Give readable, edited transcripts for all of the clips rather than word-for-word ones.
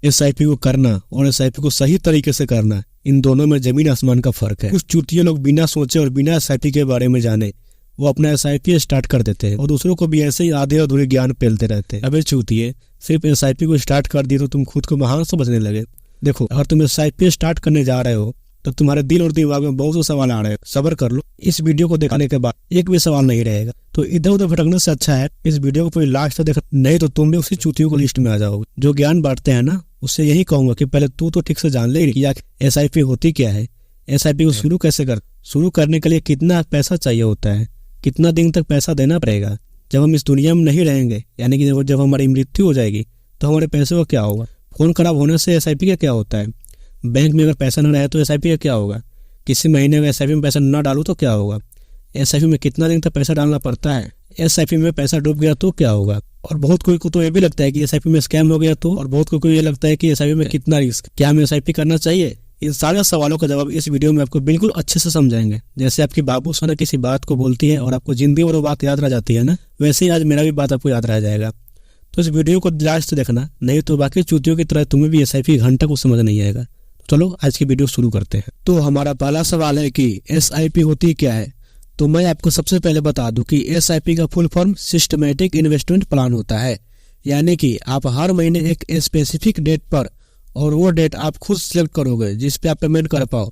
SIP को करना और एसआईपी को सही तरीके से करना, इन दोनों में जमीन आसमान का फर्क है। कुछ चूतिए लोग बिना सोचे और बिना एसआईपी के बारे में जाने वो अपना एसआईपी स्टार्ट कर देते हैं और दूसरों को भी ऐसे ही आधे अधूरे ज्ञान पेलते रहते हैं। अबे चूतिए, सिर्फ एसआईपी को स्टार्ट कर दिए तो तुम खुद को महान समझने लगे। देखो, अगर तुम एसआईपी स्टार्ट करने जा रहे हो तो तुम्हारे दिल और दिमाग में बहुत से सवाल आ रहे हैं। सब्र कर लो, इस वीडियो को दिखाने के बाद एक भी सवाल नहीं रहेगा। तो इधर उधर भटकने से अच्छा है इस वीडियो को पूरी लास्ट तक देखो, नहीं तो तुम भी उसी चूतियों को लिस्ट में आ जाओगे। जो ज्ञान बांटते हैं ना, उससे यही कहूंगा कि पहले तू तो ठीक से जान ले कि एसआईपी होती क्या है, एसआईपी को शुरू कैसे कर, शुरू करने के लिए कितना पैसा चाहिए होता है, कितना दिन तक पैसा देना पड़ेगा। जब हम इस दुनिया में नहीं रहेंगे, यानी कि जब हमारी मृत्यु हो जाएगी तो हमारे पैसे का क्या होगा। फोन खराब होने से एसआईपी का क्या होता है, बैंक में अगर पैसा न रहे तो एसआईपी का क्या होगा, किसी महीने में एसआईपी में पैसा न डालूं तो क्या होगा, एसआईपी में कितना दिन तक पैसा डालना पड़ता है, एसआईपी में पैसा डूब गया तो क्या होगा। और बहुत कोई को तो ये भी लगता है कि एसआईपी में स्कैम हो गया तो, और बहुत कोई को ये लगता है कि एसआईपी में कितना रिस्क, क्या हमें एसआईपी करना चाहिए। इन सारे सवालों का जवाब इस वीडियो में आपको बिल्कुल अच्छे से समझाएंगे। जैसे आपकी बाबू सोना किसी बात को बोलती है और आपको जिंदगी भर वो बात याद रह जाती है ना, वैसे ही आज मेरा भी बात आपको याद रह जाएगा। तो इस वीडियो को लास्ट से देखना, नहीं तो बाकी चूतियों की तरह तुम्हें भी एसआईपी घंटा को समझ नहीं आएगा। चलो आज की वीडियो शुरू करते हैं। तो हमारा पहला सवाल है कि एसआईपी होती क्या है। तो मैं आपको सबसे पहले बता दूं कि एसआईपी का full form systematic investment plan होता है, यानी कि आप हर महीने एक स्पेसिफिक डेट पर, और वो डेट आप खुद सिलेक्ट करोगे जिस पे आप पेमेंट कर पाओ,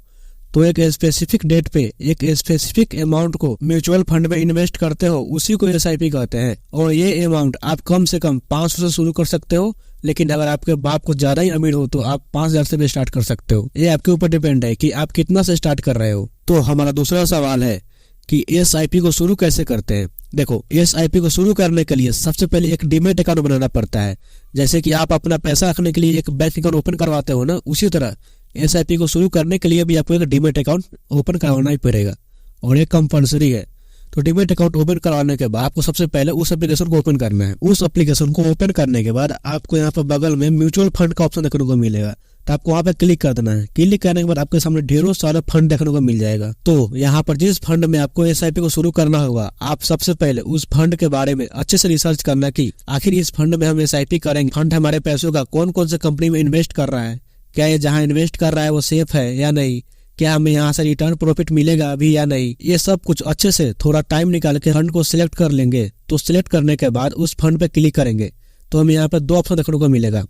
तो एक स्पेसिफिक डेट पे एक स्पेसिफिक अमाउंट को म्यूचुअल फंड में इन्वेस्ट करते हो, उसी को एसआईपी कहते हैं। और ये अमाउंट आप कम से कम 500 से शुरू कर सकते हो, लेकिन अगर आपके बाप को ज्यादा ही अमीर हो तो आप 5000 से भी स्टार्ट कर सकते हो। ये आपके ऊपर डिपेंड है कि आप कितना से स्टार्ट कर रहे हो। तो हमारा दूसरा सवाल है कि एसआईपी को शुरू कैसे करते हैं। देखो, एसआईपी को शुरू करने के लिए सबसे पहले एक डीमैट अकाउंट बनाना पड़ता है। जैसे कि आप अपना पैसा रखने के लिए एक बैंक अकाउंट ओपन करवाते हो ना, उसी तरह एसआईपी को शुरू करने के लिए भी आपको एक डीमैट अकाउंट ओपन करवाना ही पड़ेगा और ये कंपलसरी है। तो डीमैट अकाउंट ओपन करवाने के बाद आपको सबसे पहले उस एप्लीकेशन को ओपन करना है। उस एप्लीकेशन को ओपन करने के बाद आपको यहाँ पर बगल में म्यूचुअल फंड का ऑप्शन देखने को मिलेगा, तो आपको वहाँ पे क्लिक कर देना है। क्लिक करने के बाद आपके सामने ढेरों सारे फंड देखने को मिल जाएगा। तो यहाँ पर जिस फंड में आपको एसआईपी को शुरू करना होगा, आप सबसे पहले उस फंड के बारे में अच्छे से रिसर्च करना कि आखिर इस फंड में हम एसआईपी करेंगे, फंड हमारे पैसों का कौन कौन से कंपनी में इन्वेस्ट कर रहा है, क्या ये जहाँ इन्वेस्ट कर रहा है वो सेफ है या नहीं, क्या हमें यहाँ से रिटर्न प्रॉफिट मिलेगा अभी या नहीं। ये सब कुछ अच्छे से थोड़ा टाइम निकाल के फंड को सिलेक्ट कर लेंगे। तो सिलेक्ट करने के बाद उस फंड पे क्लिक करेंगे तो हमें यहाँ पे दो ऑप्शन देखने को मिलेगा,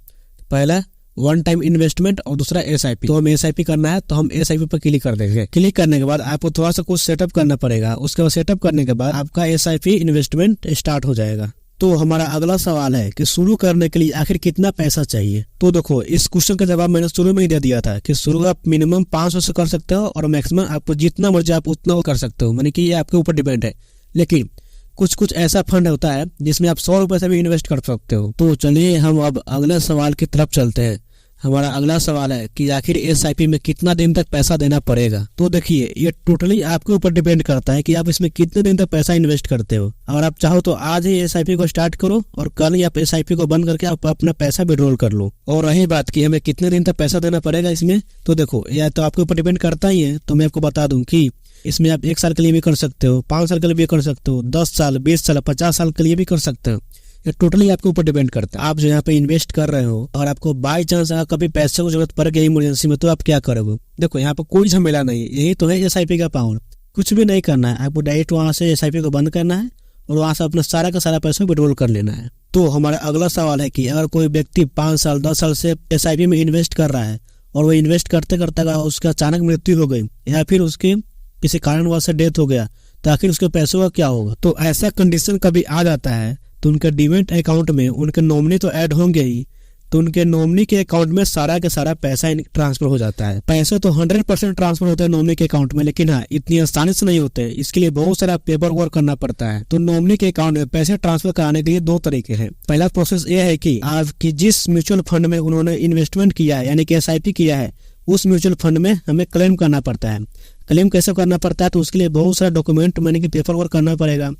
पहला वन टाइम इन्वेस्टमेंट और दूसरा एसआईपी। तो हमें एसआईपी करना है तो हम एसआईपी पर क्लिक कर देंगे। क्लिक करने के बाद आपको थोड़ा सा कुछ सेटअप करना पड़ेगा। उसके बाद सेटअप करने के बाद आपका एसआईपी इन्वेस्टमेंट स्टार्ट हो जाएगा। तो हमारा अगला सवाल है कि शुरू करने के लिए आखिर कितना पैसा चाहिए। तो देखो, इस क्वेश्चन का जवाब मैंने शुरू में ही दे दिया था कि शुरू आप मिनिमम 500 से कर सकते हो और मैक्सिमम आपको जितना मर्जी आप उतना कर सकते हो, यानी कि ये आपके ऊपर डिपेंड है। लेकिन कुछ ऐसा फंड होता है जिसमें आप 100 रुपए से भी इन्वेस्ट कर सकते हो। तो चलिए हम अब अगले सवाल की तरफ चलते हैं। हमारा अगला सवाल है कि आखिर एसआईपी में कितना दिन तक पैसा देना पड़ेगा। तो देखिए, ये टोटली आपके ऊपर डिपेंड करता है कि आप इसमें कितने दिन तक पैसा इन्वेस्ट करते हो। अगर आप चाहो तो आज ही एसआईपी को स्टार्ट करो और कल ही आप एसआईपी को बंद करके आप अपना पैसा विड्रॉल कर लो। और रही बात कि हमें कितने दिन तक पैसा देना पड़ेगा इसमें, तो देखो यह तो आपके ऊपर डिपेंड करता ही है। तो मैं आपको बता दूं कि इसमें आप 1 साल के लिए भी कर सकते हो, 5 साल के लिए भी कर सकते हो, 10 साल, 20 साल, 50 साल के लिए भी कर सकते हो। ये टोटली आपके ऊपर डिपेंड करता है। आप जो यहाँ पे इन्वेस्ट कर रहे हो और आपको बाई चांस अगर कभी पैसे को जरूरत पड़ गई इमरजेंसी में, तो आप क्या करोगे। देखो, यहाँ पे कोई झमेला नहीं है, यही तो है एसआईपी का पावर। कुछ भी नहीं करना है, आपको डायरेक्ट वहाँ से एसआईपी को बंद करना है और वहाँ से अपना सारा का सारा पैसा विड्रॉल कर लेना है। तो हमारा अगला सवाल है कि अगर कोई व्यक्ति 5 साल 10 साल से एसआईपी में इन्वेस्ट कर रहा है और वो इन्वेस्ट करते करते अगर उसका अचानक मृत्यु हो गई या फिर उसके किसी कारणवश से डेथ हो गया, तो आखिर उसके पैसों का क्या होगा। तो ऐसा कंडीशन कभी आ जाता है तो उनके डीमैट अकाउंट में उनके नॉमिनी तो ऐड होंगे ही, तो उनके नॉमिनी के अकाउंट में सारा के सारा पैसा ट्रांसफर हो जाता है। पैसे तो 100% ट्रांसफर होते हैं नॉमिनी के अकाउंट में, लेकिन हाँ, इतनी आसानी से नहीं होते। इसके लिए बहुत सारा पेपर वर्क करना पड़ता है। तो नॉमिनी के अकाउंट में पैसे ट्रांसफर कराने के लिए 2 तरीके हैं। पहला प्रोसेस ये है कि आपकी जिस म्यूचुअल फंड में उन्होंने इन्वेस्टमेंट किया है, यानी कि एसआईपी किया है, उस म्यूचुअल फंड में हमें क्लेम करना पड़ता है। क्लेम कैसे करना पड़ता है, तो उसके लिए बहुत सारा डॉक्यूमेंट यानी कि पेपर वर्क करना पड़ेगा।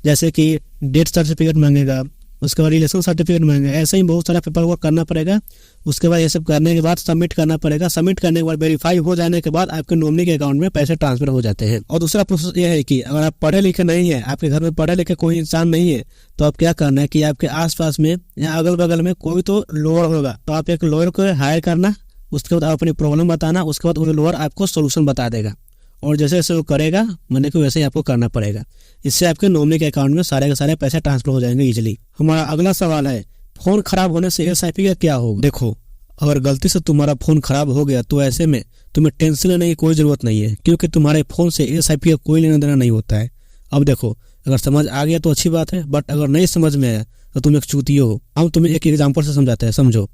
जैसे कि डेथ सर्टिफिकेट मांगेगा, उसके बाद रिलेशन सर्टिफिकेट मांगेगा। ऐसे ही बहुत सारा पेपर वर्क करना पड़ेगा। उसके बाद ये सब करने के बाद सबमिट करना पड़ेगा। सबमिट करने के बाद वेरीफाई हो जाने के बाद आपके नॉमिनी के अकाउंट में पैसे ट्रांसफर हो जाते हैं। और दूसरा प्रोसेस ये है कि अगर आप पढ़े लिखे नहीं है, आपके घर में पढ़े लिखे कोई इंसान नहीं है, तो आप क्या करना है कि आपके आसपास में या अगल बगल में कोई तो लॉयर होगा, तो आप एक लॉयर को हायर करना। उसके बाद आप अपनी प्रॉब्लम बताना। उसके बाद वो लॉयर आपको सोल्यूशन बता देगा और जैसे जैसे वो करेगा मैंने को वैसे ही आपको करना पड़ेगा। इससे आपके नॉमिनी के अकाउंट में सारे के सारे पैसे ट्रांसफर हो जाएंगे इजीली। हमारा अगला सवाल है, फोन खराब होने से एसआईपी का क्या होगा। देखो, अगर गलती से तुम्हारा फोन खराब हो गया तो ऐसे में तुम्हें टेंशन लेने की कोई जरूरत नहीं है, क्योंकि तुम्हारे फोन से एसआईपी का कोई लेना देना नहीं होता है। अब देखो, अगर समझ आ गया तो अच्छी बात है, बट अगर नहीं समझ में आया तो तुम एक चूतिया हो। हम तुम्हें एक एग्जाम्पल से समझाते हैं, समझो।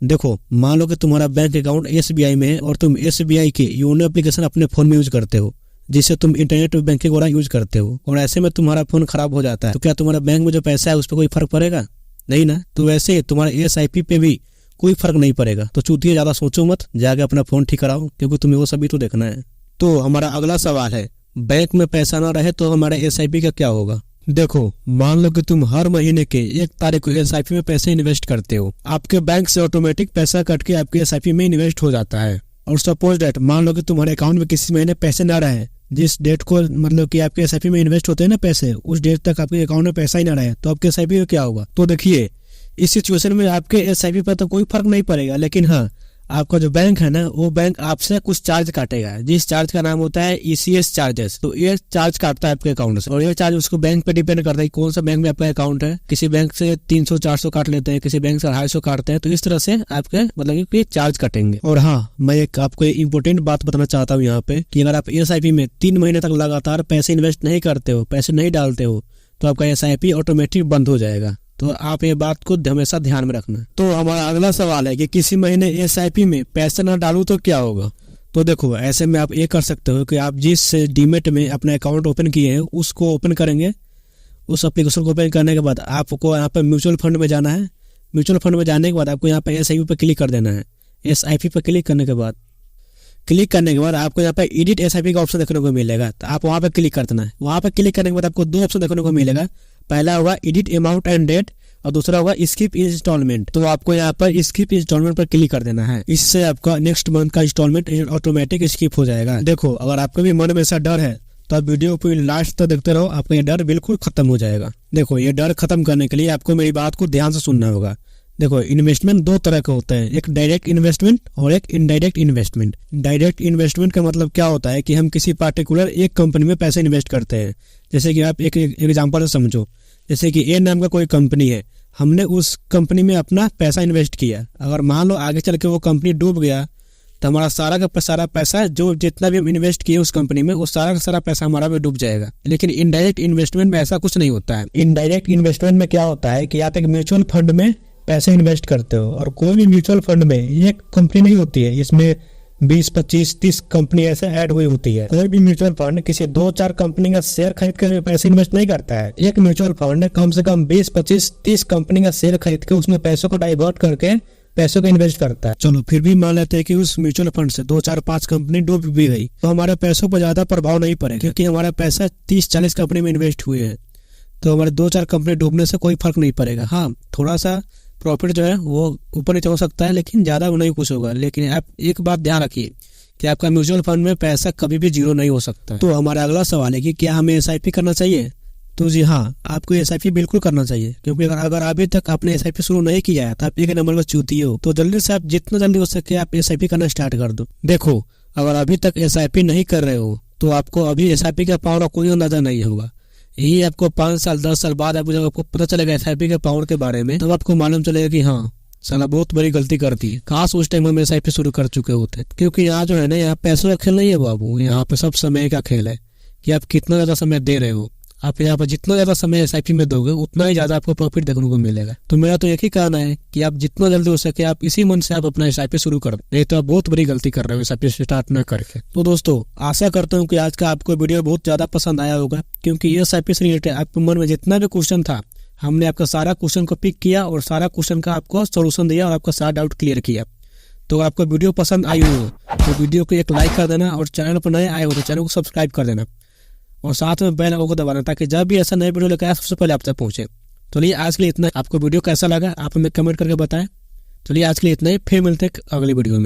देखो, मान लो कि तुम्हारा बैंक अकाउंट एसबीआई में है और तुम एसबीआई की योनो एप्लीकेशन अपने फोन में यूज करते हो, जिससे तुम इंटरनेट बैंकिंग वगैरह यूज करते हो, और ऐसे में तुम्हारा फोन खराब हो जाता है, तो क्या तुम्हारा बैंक में जो पैसा है उस पर कोई फर्क पड़ेगा? नहीं ना। तो वैसे तुम्हारे एसआईपी पे भी कोई फर्क नहीं पड़ेगा। तो चूतिया ज्यादा सोचो मत, जाके अपना फोन ठीक कराओ, क्योंकि तुम्हें वो सभी तो देखना है। तो हमारा अगला सवाल है, बैंक में पैसा ना रहे तो हमारे एसआईपी का क्या होगा। देखो, मान लो कि तुम हर महीने के 1 तारीख को एसआईपी में पैसे इन्वेस्ट करते हो, आपके बैंक से ऑटोमेटिक पैसा कट के आपके एसआईपी में इन्वेस्ट हो जाता है। और सपोज डेट, मान लो कि तुम्हारे अकाउंट में किसी महीने पैसे ना रहे, जिस डेट को मतलब कि आपके एसआईपी में इन्वेस्ट होते हैं ना पैसे, उस डेट तक आपके अकाउंट में पैसा ही ना रहे, तो आपके एसआईपी में क्या होगा। तो देखिए, इस सिचुएशन में आपके एसआईपी पर तो कोई फर्क नहीं पड़ेगा, लेकिन हाँ, आपका जो बैंक है ना, वो बैंक आपसे कुछ चार्ज काटेगा, जिस चार्ज का नाम होता है ईसीएस चार्जेस। तो ये चार्ज काटता है आपके अकाउंट से, और ये चार्ज उसको बैंक पे डिपेंड करता है कौन सा बैंक में आपका अकाउंट है। किसी बैंक से 300-400 काट लेते हैं, किसी बैंक से 250 काटते हैं। तो इस तरह से आपके मतलब कि चार्ज कटेंगे। और हाँ, मैं एक आपको इम्पोर्टेंट बात बताना चाहता हूँ यहाँ पे, कि अगर आप एसआईपी में 3 महीने तक लगातार पैसे इन्वेस्ट नहीं करते हो, पैसे नहीं डालते हो, तो आपका एसआईपी ऑटोमेटिक बंद हो जाएगा। तो आप ये बात को हमेशा ध्यान में रखना। तो हमारा अगला सवाल है कि किसी महीने एसआईपी में पैसे ना डालूं तो क्या होगा। तो देखो, ऐसे में आप ये कर सकते हो कि आप जिस डीमेट में अपना अकाउंट ओपन किए हैं उसको ओपन करेंगे। उस एप्लीकेशन को ओपन करने के बाद आपको यहाँ पर म्यूचुअल फंड में जाना है। म्यूचुअल फंड में जाने के बाद आपको यहाँ पर एसआईपी पर क्लिक कर देना है। एसआईपी पर क्लिक करने के बाद आपको यहाँ पे एडिट एसआईपी का ऑप्शन देखने को मिलेगा, तो आप वहाँ पे क्लिक कर देना है। वहाँ पे क्लिक करने के बाद आपको 2 ऑप्शन देखने को मिलेगा। पहला होगा एडिट अमाउंट एंड डेट, और दूसरा होगा स्किप इंस्टॉलमेंट। तो आपको यहाँ पर स्किप इंस्टॉलमेंट पर क्लिक कर देना है। इससे आपका नेक्स्ट मंथ का इंस्टॉलमेंट ऑटोमेटिक स्किप हो जाएगा। देखो, अगर आपके भी मन में ऐसा डर है तो आप वीडियो को लास्ट तक देखते रहो, आपका ये डर बिल्कुल खत्म हो जाएगा। देखो, ये डर खत्म करने के लिए आपको मेरी बात को ध्यान से सुनना होगा। देखो, इन्वेस्टमेंट 2 तरह के होते हैं, एक डायरेक्ट इन्वेस्टमेंट और एक इनडायरेक्ट इन्वेस्टमेंट। डायरेक्ट इन्वेस्टमेंट का मतलब क्या होता है कि हम किसी पार्टिकुलर एक कंपनी में पैसे इन्वेस्ट करते हैं। जैसे कि आप एक एग्जांपल से समझो, जैसे कि ए नाम का कोई कंपनी है, हमने उस कंपनी में अपना पैसा इन्वेस्ट किया। अगर मान लो आगे चल के वो कंपनी डूब गया, तो हमारा सारा का सारा पैसा जो जितना भी हम इन्वेस्ट किए उस कंपनी में, वो सारा का सारा पैसा हमारा भी डूब जाएगा। लेकिन इनडायरेक्ट इन्वेस्टमेंट में ऐसा कुछ नहीं होता है। इनडायरेक्ट इन्वेस्टमेंट में क्या होता है कि आप एक म्यूचुअल फंड में पैसे इन्वेस्ट करते हो, और कोई भी म्यूचुअल फंड में ये कंपनी नहीं होती है, इसमें 20, 25, 30 कंपनी ऐसे ऐड हुई होती है। कोई भी म्यूचुअल फंड किसी 2-4 कंपनी का शेयर खरीद कर पैसे इन्वेस्ट नहीं करता है। एक म्यूचुअल फंड कम से कम 20, 25, 30 कंपनी का शेयर खरीद के उसमें पैसों को डाइवर्ट करके पैसों को इन्वेस्ट करता है। चलो, फिर भी मान लेते हैं कि उस म्यूचुअल फंड से 2-4-5 कंपनी डूब भी गई, तो हमारे पैसों पर ज्यादा प्रभाव नहीं पड़ेगा, क्योंकि हमारा पैसा 30-40 कंपनी में इन्वेस्ट हुए हैं। तो हमारे 2-4 कंपनी डूबने से कोई फर्क नहीं पड़ेगा। हाँ, थोड़ा सा प्रॉफिट जो है वो ऊपर नीचे हो सकता है, लेकिन ज्यादा नहीं कुछ होगा। लेकिन आप एक बात ध्यान रखिए कि आपका म्यूचुअल फंड में पैसा कभी भी जीरो नहीं हो सकता। तो हमारा अगला सवाल है कि क्या हमें एसआईपी करना चाहिए। तो जी हाँ, आपको एसआईपी बिल्कुल करना चाहिए, क्योंकि अगर अभी तक आपने एसआईपी शुरू नहीं किया है तो आप 1 नंबर का चूतिए हो। तो जल्दी से आप जितना जल्दी हो सके आप एसआईपी करना स्टार्ट कर दो। देखो, अगर अभी तक एसआईपी नहीं कर रहे हो तो आपको अभी एसआईपी का पावर का कोई अंदाजा नहीं होगा। यही आपको 5 साल 10 साल बाद जब आपको पता चलेगा एसआईपी के पावर के बारे में, तब आपको मालूम चलेगा कि हाँ, साला बहुत बड़ी गलती करती है, काश उस टाइम हम एसआईपी शुरू कर चुके होते। क्योंकि यहाँ जो है ना, यहाँ पैसों का खेल नहीं है बाबू, यहाँ पे सब समय का खेल है कि आप कितना ज्यादा समय दे रहे हो। आप यहाँ पर जितना ज्यादा समय एसआईपी में दोगे उतना ही ज्यादा आपको प्रॉफिट देखने को मिलेगा। तो मेरा तो एक ही कहना है कि आप जितना जल्दी हो सके आप इसी मन से आप अपना एसआईपी शुरू कर दो, नहीं तो आप बहुत बड़ी गलती कर रहे हो एसआईपी स्टार्ट न करके। तो दोस्तों, आशा करता हूँ कि आज का आपको वीडियो बहुत ज्यादा पसंद आया होगा, क्योंकि एसआईपी से रिलेटेड आपके मन में जितना भी क्वेश्चन था, हमने आपका सारा क्वेश्चन को पिक किया और सारा क्वेश्चन का आपको सोल्यूशन दिया और आपका सारा डाउट क्लियर किया। तो आपको वीडियो पसंद आई हो तो वीडियो को एक लाइक कर देना, और चैनल पर नए आए हो तो चैनल को सब्सक्राइब कर देना, और साथ में बेल आइकन को दबाना, ताकि जब भी ऐसा नया वीडियो लेकर आए सबसे पहले आप तक पहुंचे। चलिए आज के लिए इतना। आपको वीडियो कैसा लगा आप हमें कमेंट करके बताएं। चलिए आज के लिए इतना ही, फिर मिलते हैं अगली वीडियो में।